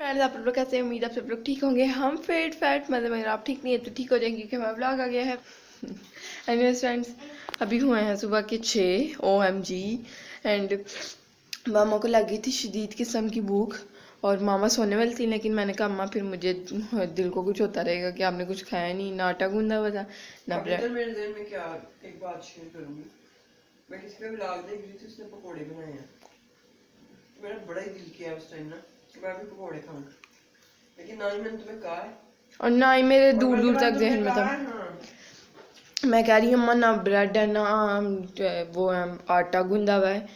Friends, आप लोग कैसे हैं? उम्मीद आप सब लोग ठीक होंगे। हम फिट फैट मतलब अगर आप ठीक नहीं है तो ठीक हो जाएंगे क्योंकि हमारा ब्लॉग आ गया है। एनीवेज फ्रेंड्स, अभी हुए हैं सुबह के 6 OMG। एंड मामा को लगी थी शदीद किस्म की भूख और मामा सोने वाली थी, लेकिन मैंने कहा अम्मा फिर मुझे दिल को कुछ होता रहेगा कि आपने कुछ खाया नहीं, ना आटा गूंदा हुआ था ना ब्रेड। मेरे दिल में क्या एक बात शेयर करूंगी। मैं किसी पे व्लॉग देख रही थी, उसने पकोड़े बनाए हैं। मेरा बड़ा ही दिल किया उस टाइम ना कि मैं भी पकोड़े खाऊं, लेकिन ना ही मैंने तुम्हें कहा है और ना ही मेरे दूर दूर तक जहन में था। मैं कह रही हूँ अम्मा ना ब्रेड है ना वो है आटा गूंदा हुआ है,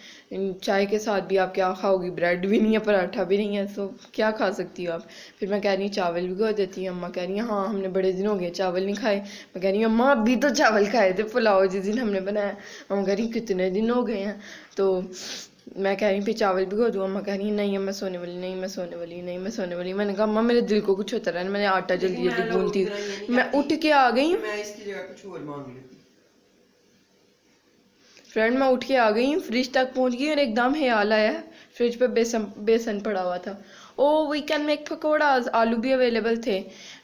चाय के साथ भी आप क्या खाओगी? ब्रेड भी नहीं है, पराठा भी नहीं है, तो क्या खा सकती हो आप? फिर मैं कह रही हूँ चावल भी खा देती हूँ। अम्मा कह रही है हाँ हमने बड़े दिन हो गए चावल नहीं खाए। मैं कह रही हूँ अम्मा अभी तो चावल खाए थे, पुलाव जिस दिन हमने बनाया। अम्मा कह रही कितने दिन हो गए हैं। तो मैं कह रही फिर चावल भी खा दूँ। अम्मा कह रही नहीं मैं सोने वाली, नहीं मैं सोने वाली, नहीं मैं सोने वाली। मैंने कहा अम्मा मेरे दिल को कुछ होता रहा है, मैंने आटा जल्दी जल्दी गूंथी, मैं उठ के आ गई। मैं इसकी जगह कुछ और मांग लेती। फ्रेंड मैं उठ के आ गई, फ्रिज तक पहुंच गई और एकदम ख्याल आया फ्रिज पे बेसन बेसन पड़ा हुआ था। Oh we can make pakoras, आलू भी अवेलेबल थे।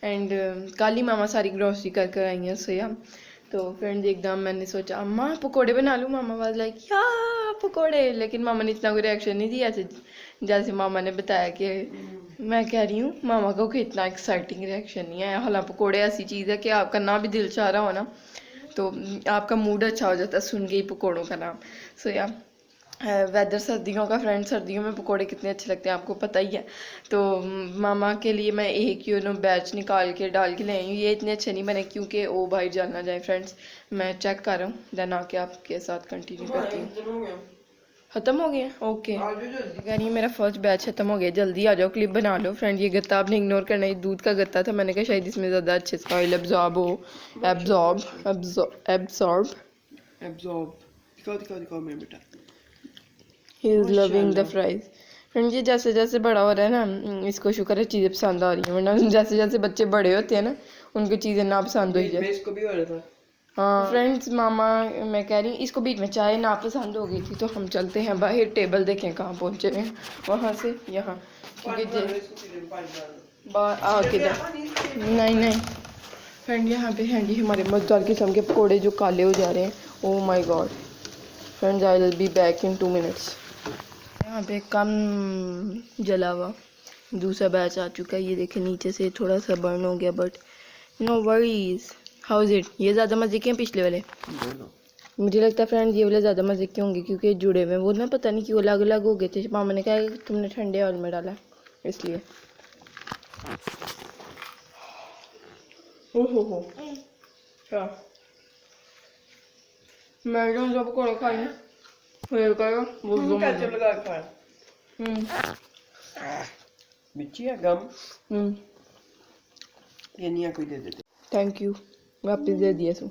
एंड कल ही मामा सारी ग्रोसरी कर कर आई हैं सोया। तो फ्रेंड्स एकदम मैंने सोचा अम्मा पकोड़े बना लूँ। मामा वाज लाइक या पकोड़े, लेकिन मामा ने इतना कोई रिएक्शन नहीं दिया जैसे मामा ने बताया कि मैं कह रही हूँ मामा को कि इतना एक्साइटिंग रिएक्शन नहीं आया। हालांकि पकोड़े ऐसी चीज़ है कि आपका ना भी दिल चाह रहा हो ना तो आपका मूड अच्छा हो जाता है सुन के ही पकोड़ों का नाम। सो या वेदर सर्दियों का फ्रेंड, सर्दियों में पकोड़े कितने अच्छे लगते हैं आपको पता ही है। तो मामा के लिए मैं एक बैच निकाल के डाल के ले आई हूँ। ये इतने अच्छे नहीं बने क्योंकि ओ भाई जान ना जाए। फ्रेंड्स मैं चेक कर रहा हूँ, देन आके आपके साथ कंटिन्यू करती हूँ। खत्म हो गया? ओके कह रही है मेरा फर्स्ट बैच खत्म हो गया, जल्दी आ जाओ क्लिप बना लो। फ्रेंड ये गत्ता आपने इग्नोर करना, ये दूध का गत्ता था। मैंने कहा शायद इसमें ज़्यादा अच्छे से ऑयल एब्जॉर्ब हो, एब्जॉर्ब दिखाओ मेरे बेटा। He is loving the fries. Friend ये जैसे जैसे बड़ा हो रहा है ना, इसको शुक्र है चीज़ें पसंद आ रही हैं, वरना जैसे जैसे बच्चे बड़े होते हैं ना उनको चीज़ें ना पसंद हो जाए। इसको भी हो रहा था। हाँ फ्रेंड्स मामा मैं कह रही इसको बीच में चाय ना पसंद हो गई थी तो हम चलते हैं बाहर, टेबल देखें कहाँ पहुँचे हैं, वहाँ से यहाँ क्योंकि आके नहीं नहीं फ्रेंड यहाँ पे हैं जी हमारे मज़ेदार किस्म के पकोड़े जो काले हो जा रहे हैं। Oh my God friends I will be back in 2 minutes. यहाँ पे कम जला हुआ दूसरा बैच आ चुका है, ये देखें नीचे से थोड़ा सा बर्न हो गया but no worries. How is it? ये ज़्यादा मज़े के हैं पिछले वाले? मुझे लगता है फ्रेंड ये वाले ज़्यादा मज़े के होंगे क्योंकि जुड़े हुए वो ना पता नहीं क्यों अलग अलग हो गए थे। मामा ने कहा कि तुमने ठंडे ऑयल में डाला इसलिए। हो क्या मैं जो जब को खाई ना फिर करो वो जो केचप लगा के खाया। मिर्ची है गम ये नहीं है, कोई दे देते। थैंक यू वापस दे दिए सो।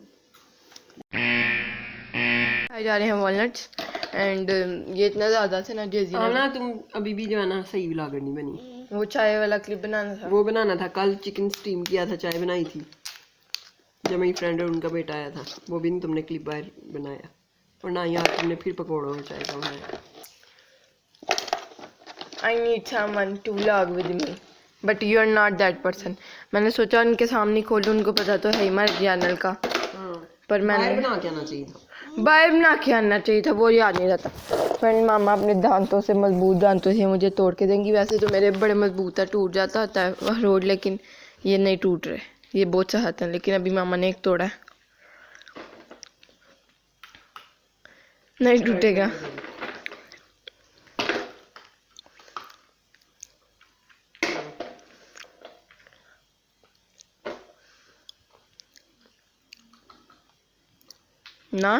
खाए जा रहे हैं वॉलनट्स एंड ये इतना ज़्यादा थे ना जेजी ने ना तुम अभी भी जो है ना सही व्लॉगर नहीं बनी। वो चाय वाला क्लिप बनाना था, वो बनाना था। कल चिकन स्टीम किया था, चाय बनाई थी जब मेरी फ्रेंड और उनका बेटा आया था, वो भी नहीं तुमने क्लिप बाहर बनाया। और ना यार तुमने फिर पकौड़ों और चाय का बनाया। I need someone to vlog with me but you are not that person। मैंने सोचा उनके सामने खोलूं, उनको पता तो है हमारे चैनल का। पर मैंने बना के आना चाहिए था, बाहर बना के आना चाहिए था, वो याद नहीं रहता। फ्रेंड मामा अपने दांतों से, मजबूत दांतों से मुझे तोड़ के देंगी। वैसे तो मेरे बड़े मजबूत है, टूट जाता होता है वह रोड, लेकिन ये नहीं टूट रहे, ये बहुत चाहते हैं। लेकिन अभी मामा ने एक तोड़ा है, नहीं टूटेगा। ना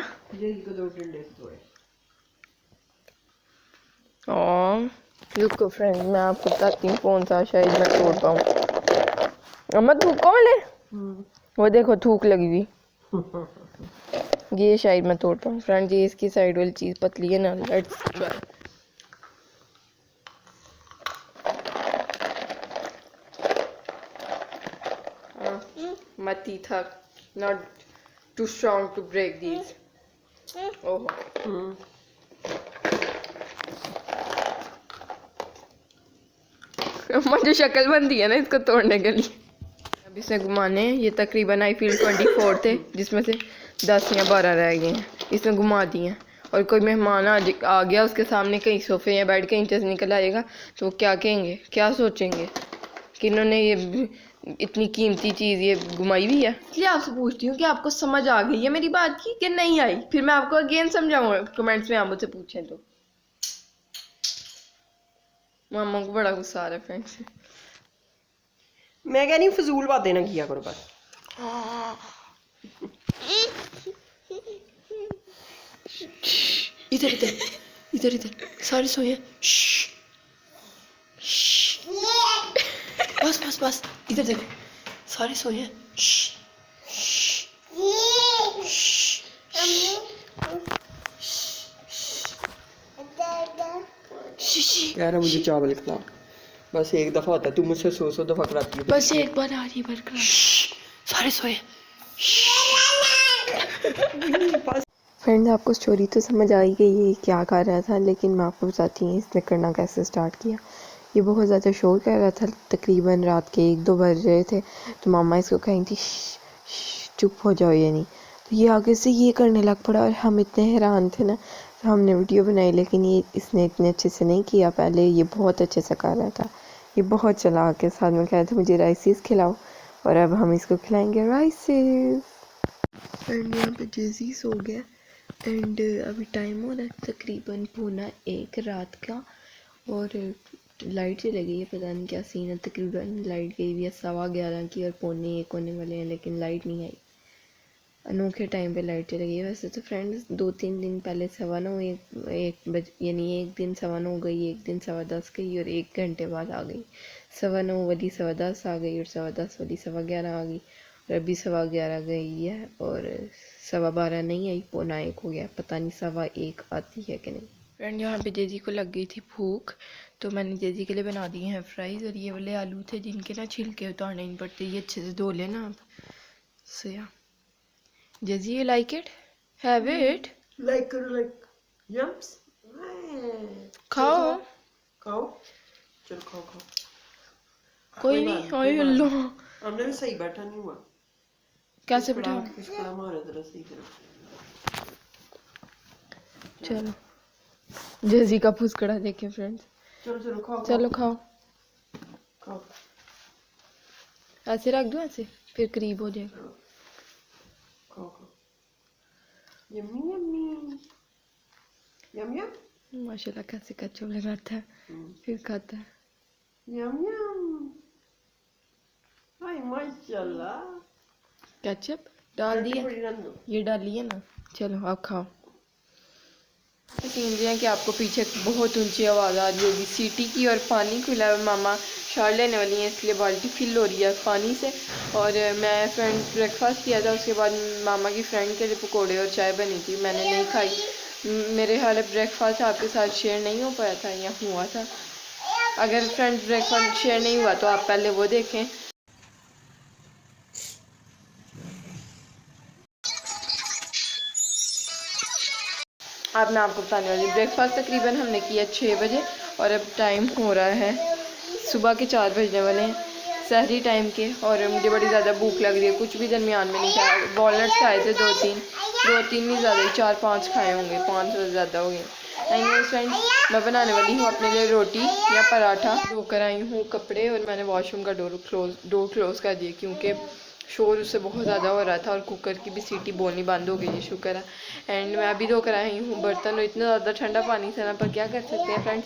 रुको फ्रेंड मैं आपको बताती हूँ कौन सा शायद मैं तोड़ पाऊँ। अम्मा थूको वाले वो देखो थूक लगी हुई, ये शायद मैं तोड़ पाऊँ। फ्रेंड ये इसकी साइड वाली चीज़ पतली है ना, let's try. My teeth are not too strong to break these. Oh. अम्मा जो शक्ल बनती है ना इसको तोड़ने के लिए। अब इसे घुमाने हैं। ये तकरीबन आई फील 24 थे जिसमें से 10 या 12 रह गए हैं। इसने घुमा दिए हैं। और कोई मेहमान आ गया उसके सामने कहीं सोफे या बेड के नीचे से निकल आएगा तो वो क्या कहेंगे, क्या सोचेंगे कि इन्होंने ये इतनी कीमती चीज़ ये घुमाई हुई है। इसलिए आपसे पूछती हूँ कि आपको समझ आ गई है मेरी बात की नहीं आई, फिर मैं आपको अगेन समझाऊंगा कमेंट्स में आप मुझसे पूछें तो। मामा को बड़ा गुस्सा आ रहा है फ्रेंड्स। मैं कह रही हूँ फजूल बातें ना किया करो बस। इधर इधर इधर इधर सारे सोए हैं। बस बस बस इधर देखो सारे सोए हैं। कह रहा मुझे चावल खिला। बस एक दफा होता है, तू मुझसे 100 दफा कराती है। बस एक बार आ रही बार करा। सारे सोए। फ्रेंड्स आपको स्टोरी तो समझ आ ही गई है क्या कर रहा था, लेकिन मैं आपको बताती हूँ इसने करना कैसे स्टार्ट किया। ये बहुत ज़्यादा शोर कर रहा था, तकरीबन रात के 1-2 बज रहे थे। तो मामा इसको कहीं थी चुप हो जाओ ये नहीं, तो ये आगे से ये करने लग पड़ा। और हम इतने हैरान थे ना, तो हमने वीडियो बनाई, लेकिन ये इसने इतने अच्छे से नहीं किया। पहले ये बहुत अच्छे से कर रहा था, ये बहुत चालाक के साथ में कह रहा था मुझे राइसेस खिलाओ, और अब हम इसको खिलाएंगे राइसेस। एंड यहाँ पे जेजी सो गया। एंड अभी टाइम हो रहा है तकरीबन 1:15 रात का, और लाइट चली गई है। पता नहीं क्या सीन है, तकरीबन लाइट गई हुई है 11:15 की और 12:45 होने वाले हैं, लेकिन लाइट नहीं आई। अनोखे टाइम पे लाइट चली गई है। वैसे तो फ्रेंड्स 2-3 दिन पहले 9:15 एक बज यानी एक दिन 9:15 गई, एक दिन 10:15 गई, और 1 घंटे बाद आ गई। 9:15 वाली 10:15 आ गई, और 10:15 वाली 11:15 आ गई, और अभी 11:15 गई है, और 12:15 नहीं आई, 12:45 हो गया। पता नहीं 1:15 आती है कि नहीं। फ्रेंड यहाँ पे जेजी को लग गई थी भूख, तो मैंने जेजी के लिए बना दिए हैं फ्राइज़। और ये वाले आलू थे जिनके ना छिलके उतारने नहीं पड़ते, ये अच्छे से धो लेना आप। सो या जेजी you like it, have it, like yums. खाओ खाओ, चल खाओ खाओ। कोई नहीं। ओए अल्लाह, हमने भी सही बैठा नहीं हुआ। कैसे बैठा? पिछला मारा जरा सही करो। चलो जेजी का फुसकड़ा देखें फ्रेंड्स। चलो चलो खाओ चलो खाओ। खाओ। ऐसे रख दूँ, ऐसे फिर करीब हो जाएगा। खाओ खाओ। यम्मी यम्मी यम यम। माशाल्लाह कैसे कच्चों लगाता है फिर खाता है। यम यम। हाय माशाल्लाह। केचप डाल दिया, ये डालिए ना। चलो आप खाओ। सीन ये है कि आपको पीछे बहुत ऊंची आवाज़ आ रही होगी सीटी की, और पानी को हिला। मामा शार लेने वाली हैं इसलिए बाल्टी फिल हो रही है पानी से। और मैं फ्रेंड ब्रेकफास्ट किया था, उसके बाद मामा की फ्रेंड के लिए पकोड़े और चाय बनी थी, मैंने नहीं खाई। मेरे हाल ब्रेकफास्ट आपके साथ शेयर नहीं हो पाया था या हुआ था। अगर फ्रेंड ब्रेकफास्ट शेयर नहीं हुआ तो आप पहले वो देखें। अब मैं आपको बताने वाली, ब्रेकफास्ट तकरीबन हमने किया 6 बजे, और अब टाइम हो रहा है सुबह के 4 बजने वाले हैं सहरी टाइम के। और मुझे बड़ी ज़्यादा भूख लग रही है, कुछ भी दरमियान में नहीं खाया। वॉलनट्स खाए थे 2-3 नहीं ज़्यादा ही 4-5 खाए होंगे, 5 से ज़्यादा हो गए। एनीवे फ्रेंड्स मैं बनाने वाली हूँ अपने लिए रोटी या पराठा। धोकर आई हूँ कपड़े, और मैंने वॉशरूम का डोर क्लोज़ कर दिया क्योंकि शोर उससे बहुत ज़्यादा हो रहा था, और कुकर की भी सीटी बोलनी बंद हो गई है, शुक्र है। एंड मैं अभी धोकर आई हूँ बर्तन, और इतना ज़्यादा ठंडा पानी था ना, पर क्या कर सकते हैं फ्रेंड्स।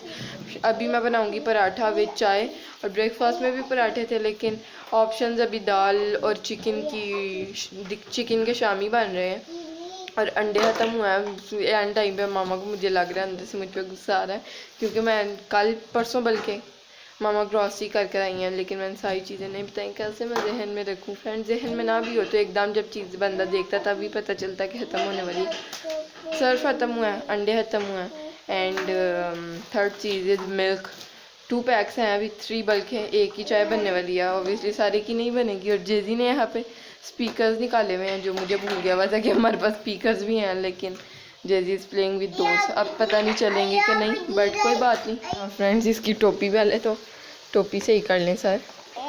अभी मैं बनाऊँगी पराठा विद चाय, और ब्रेकफास्ट में भी पराठे थे, लेकिन ऑप्शंस अभी दाल और चिकन के शामी बन रहे हैं, और अंडे ख़त्म हुआ है एंड टाइम पे। मामा को मुझे लग रहा है अंदर से मुझ पर गुस्सा आ रहा है, क्योंकि मैं कल परसों बल्कि मामा ग्रॉसरी करके आई हैं, लेकिन मैंने सारी चीज़ें नहीं बताई। कैसे मैं जहन में रखूँ फ्रेंड, जहन में ना भी हो तो एकदम जब चीज़ बंदा देखता तभी पता चलता कि ख़त्म होने वाली। सर्फ ख़त्म हुआ है, अंडे ख़त्म हुआ है, and third cheese is milk. 2 PACS हैं अभी, 3 बल्कि हैं, एक ही चाय बनने वाली है। ऑब्वियसली सारे की नहीं बनेगी। और जेजी ने यहाँ पे स्पीकर्स निकाले हुए हैं, जो मुझे भूल गया हुआ था कि हमारे पास स्पीकर्स भी हैं, लेकिन जेजी इज़ प्लेइंग विद दोस्त। अब पता नहीं चलेंगे कि नहीं, बट कोई बात नहीं। फ्रेंड्स इसकी टोपी पहले तो टोपी सही कर लें सर,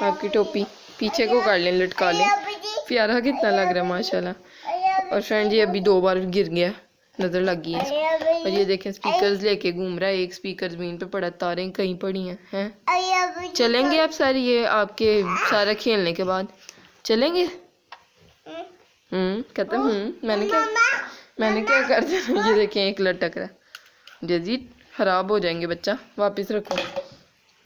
आपकी टोपी पीछे को कर लें, लटका लें। प्यारा कितना लग रहा है माशाल्लाह। और फ्रेंड ये अभी 2 बार गिर गया, नज़र लग गई है इसको। और ये देखें स्पीकर्स लेके घूम रहा है, एक स्पीकर ज़मीन पे पड़ा, तारें कहीं पड़ी हैं। चलेंगे आप सर, ये आपके सारा खेलने के बाद चलेंगे? कहते मैंने क्या कर दिया। ये देखें एक लटक रहा है। जजी खराब हो जाएंगे बच्चा, वापस रखो।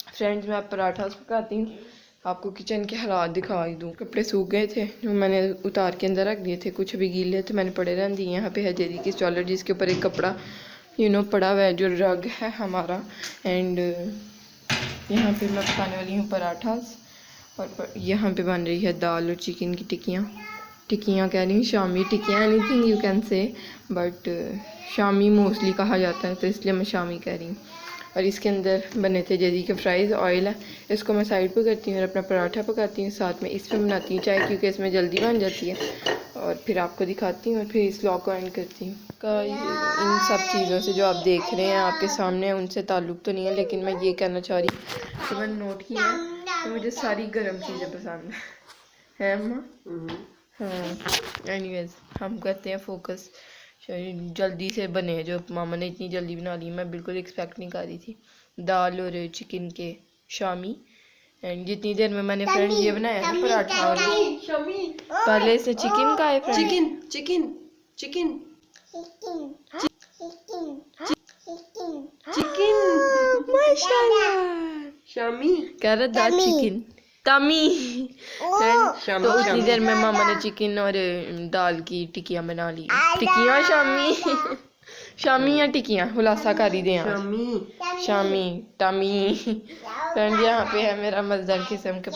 फ्रेंड्स मैं आप पराठा पकाती हूँ, आपको किचन के हालात दिखा ही दूँ। कपड़े सूख गए थे जो मैंने उतार के अंदर रख दिए थे, कुछ भी गीले थे मैंने पड़े रहने दिए। यहाँ पे है जेदी की स्टॉलर जिसके ऊपर एक कपड़ा पड़ा हुआ है जो रग है हमारा। एंड यहाँ पे मैं पकाने वाली हूँ पराठास, और यहाँ पे बन रही है दाल और चिकन की टिक्कियाँ कह रही हूँ, शामी टिक्कियाँ, anything you can say, but shami mostly कहा जाता है तो इसलिए मैं शामी कह रही हूँ। और इसके अंदर बने थे जेदी के फ्राइज़, ऑयल है, इसको मैं साइड पे करती हूँ और अपना पराठा पकाती हूँ, साथ में इसमें बनाती हूँ चाय, क्योंकि इसमें जल्दी बन जाती है। और फिर आपको दिखाती हूँ और फिर इस व्लॉग को एंड करती हूँ। इन सब चीज़ों से जो आप देख रहे हैं आपके सामने, उनसे ताल्लुक़ तो नहीं है, लेकिन मैं ये कहना चाह रही हूँ कि मैंने नोट किया है कि मुझे सारी गर्म चीज़ें पसंद हैं अम्मा। हाँ एनीवेज हम करते हैं फोकस, जल्दी से बने जो मामा ने इतनी जल्दी बना ली, मैं बिल्कुल एक्सपेक्ट नहीं कर रही थी। दाल और चिकन के शामी, एंड जितनी देर में मैंने फ्रेंड ये बनाया ना पराठा, और पहले इसने चिकन का है फ्रेंड, चिकन माशाल्लाह शामी कह रहा था चिकन तमी। तो उतनी देर में मामा ने चिकन और दाल की टिक्कियाँ बना ली। टिक्कियाँ शामी या टिक्कियाँ खुलासा कर ही दें आज। शामी टमी। फ्रेंड यहाँ पे है मेरा मज़ेदार किस्म के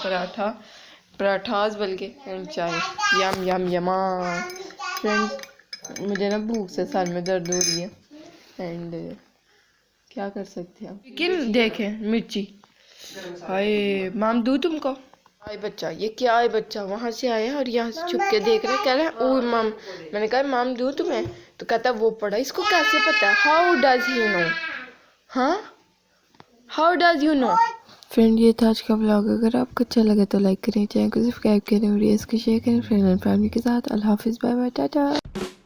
पराठास बल्कि, एंड चाय। यम यम यमा। फ्रेंड मुझे ना भूख से सर में दर्द हो रही है, एंड क्या कर सकते हैं। चिकन देखें, मिर्ची, हाय माम दूँ तुमको। हाय बच्चा, ये क्या है बच्चा, वहाँ से आया और यहाँ से छुप के देख रहा है, कह रहा है ओ माम। मैंने कहा माम दूँ तुम्हें, तो कहता वो पढ़ा, इसको कैसे पता, हाउ डज ही नो, हाँ how does you know. Friend ये था आज का व्लॉग, अगर आपको अच्छा लगे तो लाइक करें, चैनल को सब्सक्राइब करें, वीडियोस को शेयर करें फ्रेंड एंड फैमिली के साथ। अल्लाह हाफिज़, बाय बाय, टाटा।